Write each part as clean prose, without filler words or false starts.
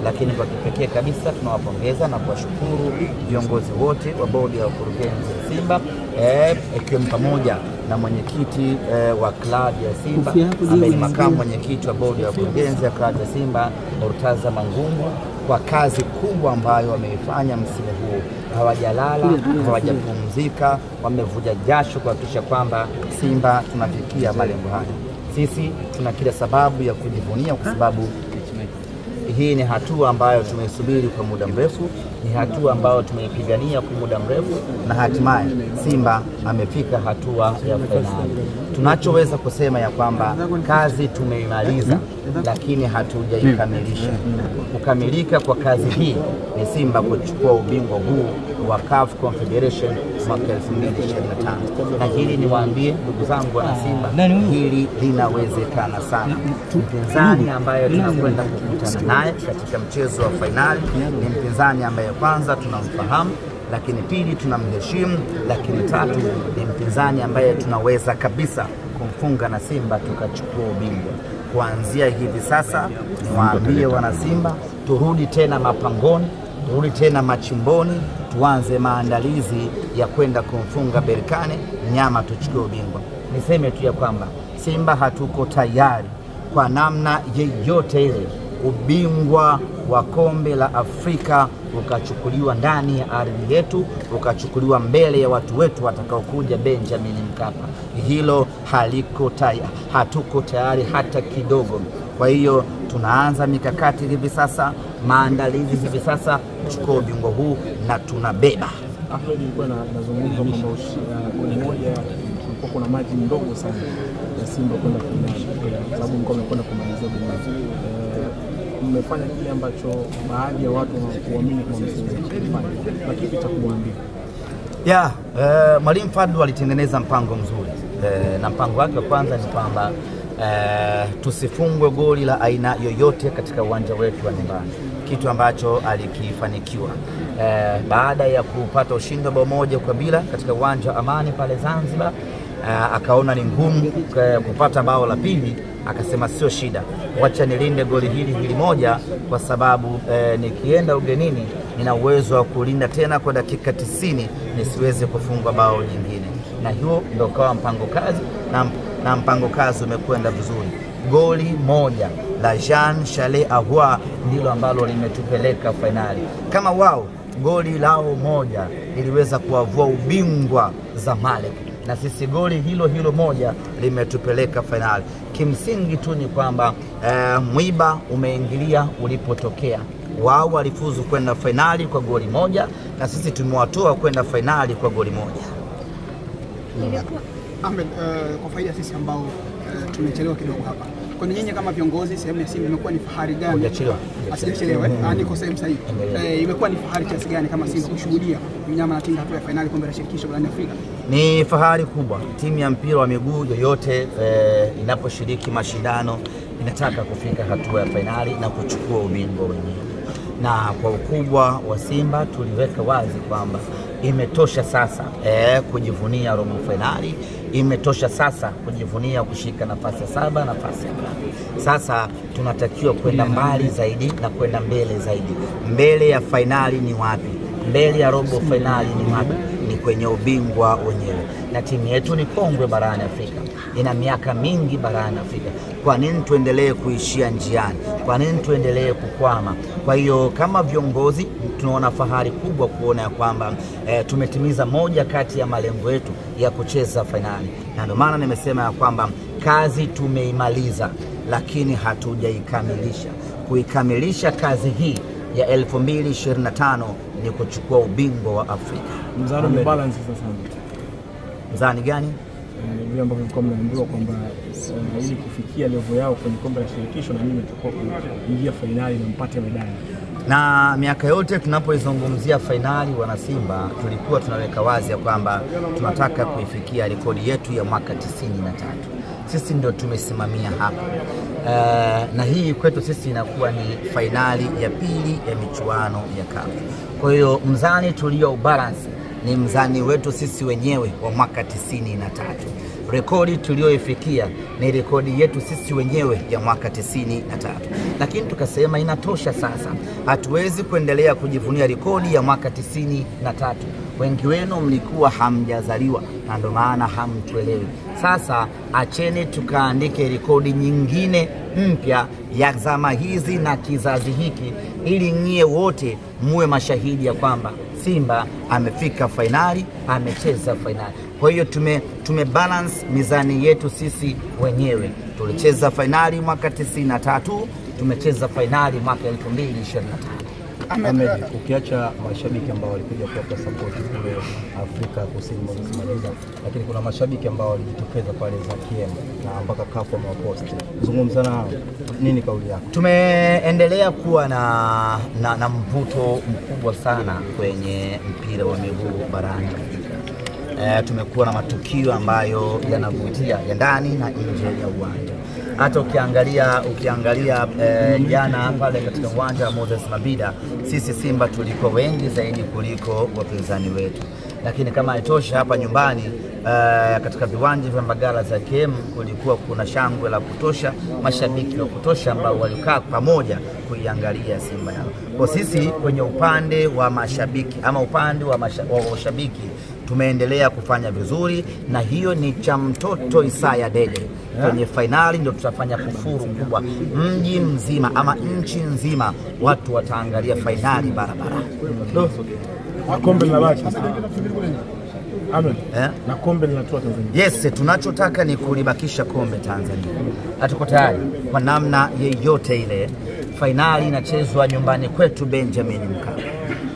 lakini kwa kipekee kabisa tunawapongeza na kuwashukuru viongozi wote wa bodi ya wakurugenzi ya Simba, ikiwemo pamoja na mwenyekiti wa klabu ya Simba ambaye ni makamu mwenyekiti wa bodi ya wakurugenzi ya klabu ya Simba Murtaza Mangungu, kwa kazi kubwa ambayo wameifanya msimu huu. Hawajalala, hawajapumzika, wamevuja jasho kuhakikisha kwamba Simba tunafikia malengo haya. Sisi tuna kila sababu ya kujivunia kwa sababu hii ni hatua ambayo tumeisubiri kwa muda mrefu, ni hatua ambayo tumeipigania kwa muda mrefu, na hatimaye Simba amefika hatua ya fainali. Tunachoweza kusema ya kwamba kazi tumeimaliza, lakini hatujaikamilisha. Kukamilika kwa kazi hii ni Simba kuchukua ubingwa huu wa CAF Confederation mwaka 2025. Na hili niwaambie ndugu zangu wana Simba, hili linawezekana sana. Mpinzani ambaye tunakwenda kukutana naye katika mchezo wa fainali ni mpinzani ambaye kwanza tunamfahamu, lakini pili tunamheshimu, lakini tatu ni mpinzani ambaye tunaweza kabisa kumfunga na Simba tukachukua ubingwa. Kuanzia hivi sasa niwaambie wana Simba, turudi tena mapangoni, turudi tena machimboni, tuanze maandalizi ya kwenda kumfunga Berkane Nyama tuchukue ubingwa. Niseme tu ya kwamba Simba hatuko tayari kwa namna yeyote ile ubingwa wa kombe la Afrika ukachukuliwa ndani ya ardhi yetu, ukachukuliwa mbele ya watu wetu watakaokuja Benjamin Mkapa. Hilo haliko tayari, hatuko tayari hata kidogo. Kwa hiyo tunaanza mikakati hivi sasa, maandalizi hivi sasa kuchukua ubingwa huu na tunabeba. Ahmed, nilikuwa nazungumza kwamba kwenye moja kulikuwa kuna maji ndogo sana ya Simba kwenda finali, kwa sababu mko mnakwenda kumalizia binafsi. Mmefanya kile ambacho baadhi ya watu hawakuamini kwa msimu, lakini cha kuambia Mwalimu Fadlu alitengeneza mpango mzuri, na mpango wake wa kwanza ni kwamba tusifungwe goli la aina yoyote katika uwanja wetu wa nyumbani, kitu ambacho alikifanikiwa. Baada ya kupata ushindi wa 1-0 katika uwanja wa Amani pale Zanzibar, akaona ni ngumu kupata bao la pili, akasema sio shida, wacha nilinde goli hili moja, kwa sababu nikienda ugenini nina uwezo wa kulinda tena kwa dakika 90 nisiweze kufungwa bao nyingine. Na hiyo ndio kawa mpango kazi, na mpango kazi umekwenda vizuri. Goli moja la Jean Charles Ahoua ndilo ambalo limetupeleka fainali. Kama wao goli lao moja iliweza kuavua ubingwa Zamalek, na sisi goli hilo moja limetupeleka fainali. Kimsingi tu ni kwamba mwiba umeingilia ulipotokea. Wao walifuzu kwenda fainali kwa goli moja, na sisi tumewatoa kwenda fainali kwa goli moja. Ahmed, kwa faida sisi ambao tumechelewa kidogo hapa, kwa nyinyi kama viongozi, sehemu ya Simba imekuwa ni fahari gani? Asijachelewa, niko sehemu sahihi. Imekuwa ni fahari kiasi gani kama Simba kushuhudia mnyama na timu hatua ya fainali kombe la shirikisho barani Afrika? Ni fahari kubwa. Timu ya mpira wa miguu yoyote inaposhiriki mashindano inataka kufika hatua ya fainali na kuchukua ubingwa wenyewe. Na kwa ukubwa wa Simba tuliweka wazi kwamba imetosha sasa kujivunia robo fainali, imetosha sasa kujivunia kushika nafasi ya 7, nafasi ya 8. Sasa tunatakiwa kwenda mbali zaidi na kwenda mbele zaidi. Mbele ya fainali ni wapi? Mbele ya robo fainali ni wapi? Ni kwenye ubingwa wenyewe. Na timu yetu ni kongwe barani Afrika, ina miaka mingi barani Afrika. Kwa nini tuendelee kuishia njiani? Kwa nini tuendelee kukwama? Kwa hiyo kama viongozi tunaona fahari kubwa kuona ya kwamba tumetimiza moja kati ya malengo yetu ya kucheza fainali. Na ndio maana nimesema ya kwamba kazi tumeimaliza, lakini hatujaikamilisha. Kuikamilisha kazi hii ya 2025 ni kuchukua ubingwa wa Afrika. Mzani ni balance sasa. Mzani gani? Vile ambavyo mlikuwa mnaambiwa kwamba ili kufikia level yao kwenye kombe la shirikisho na mimi nitakuwa kuingia fainali na mpate medali. Na miaka yote tunapoizungumzia fainali, wana Simba tulikuwa tunaweka wazi ya kwamba tunataka kuifikia rekodi yetu ya mwaka 93. Sisi ndio tumesimamia hapa. Na hii kwetu sisi inakuwa ni fainali ya pili ya michuano ya CAF. Kwa hiyo mzani tulio balance ni mzani wetu sisi wenyewe wa mwaka 93. rekodi tulioifikia ni rekodi yetu sisi wenyewe ya mwaka 93, lakini tukasema inatosha sasa, hatuwezi kuendelea kujivunia rekodi ya mwaka 93. Wengi wenu mlikuwa hamjazaliwa na ndio maana hamtuelewi. Sasa acheni tukaandike rekodi nyingine mpya ya zama hizi na kizazi hiki, ili nyie wote muwe mashahidi ya kwamba Simba amefika fainali, amecheza fainali. Kwa hiyo tumebalance mizani yetu sisi wenyewe. Tulicheza fainali mwaka 93, tumecheza fainali mwaka 2025. Ahmed, ukiacha mashabiki ambao walikuja kuwapa support kule Afrika Kusini mwanzo, lakini kuna mashabiki ambao walijitokeza pale za KM na mpaka kafu wamepost. Zungumza nao, nini kauli yako? Tumeendelea kuwa na mvuto mkubwa sana kwenye mpira wa miguu barani Afrika. Tumekuwa na matukio ambayo yanavutia ya ndani na nje ya uwanja. Hata ukiangalia jana pale katika uwanja wa Moses Mabida, sisi Simba tulikuwa wengi zaidi kuliko wapinzani wetu. Lakini kama haitosha, hapa nyumbani katika viwanja vya Mbagala za KM kulikuwa kuna shangwe la kutosha, mashabiki wa kutosha ambao walikaa pamoja kuiangalia Simba yao. Kwa sisi kwenye upande wa mashabiki ama upande wa mashabiki tumeendelea kufanya vizuri, na hiyo ni cha mtoto Isaya Dede. Kwenye fainali ndio tutafanya kufuru kubwa, mji mzima ama nchi nzima watu wataangalia fainali barabara. Kombe linabaki Ahmed, na kombe linatoa Tanzania. Yes, tunachotaka ni kulibakisha kombe Tanzania. Hatuko tayari kwa namna yeyote ile. Fainali inachezwa nyumbani kwetu Benjamin Mkapa.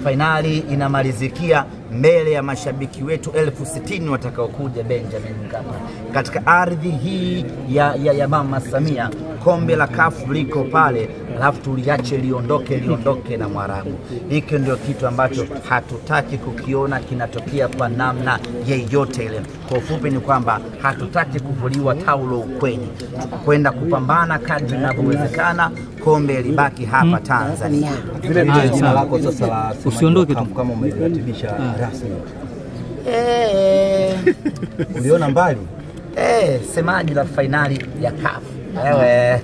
Fainali inamalizikia mbele ya mashabiki wetu 60,000 watakaokuja Benjamin Mkapa. Katika ardhi hii ya Mama Samia, kombe la CAF liko pale, alafu tuliache liondoke na Mwarabu. Hiki ndio kitu ambacho hatutaki kukiona kinatokea kwa namna yeyote ile. Kwa ufupi ni kwamba hatutaki kuvuliwa taulo ukwenye. Kwenda kupambana kadri inavyowezekana, kombe libaki hapa Tanzania. Vile jina lako sasa la usiondoke tu kama umeratibisha rasmi. Uliona mbali? Semaji la fainali ya CAF. Ewe.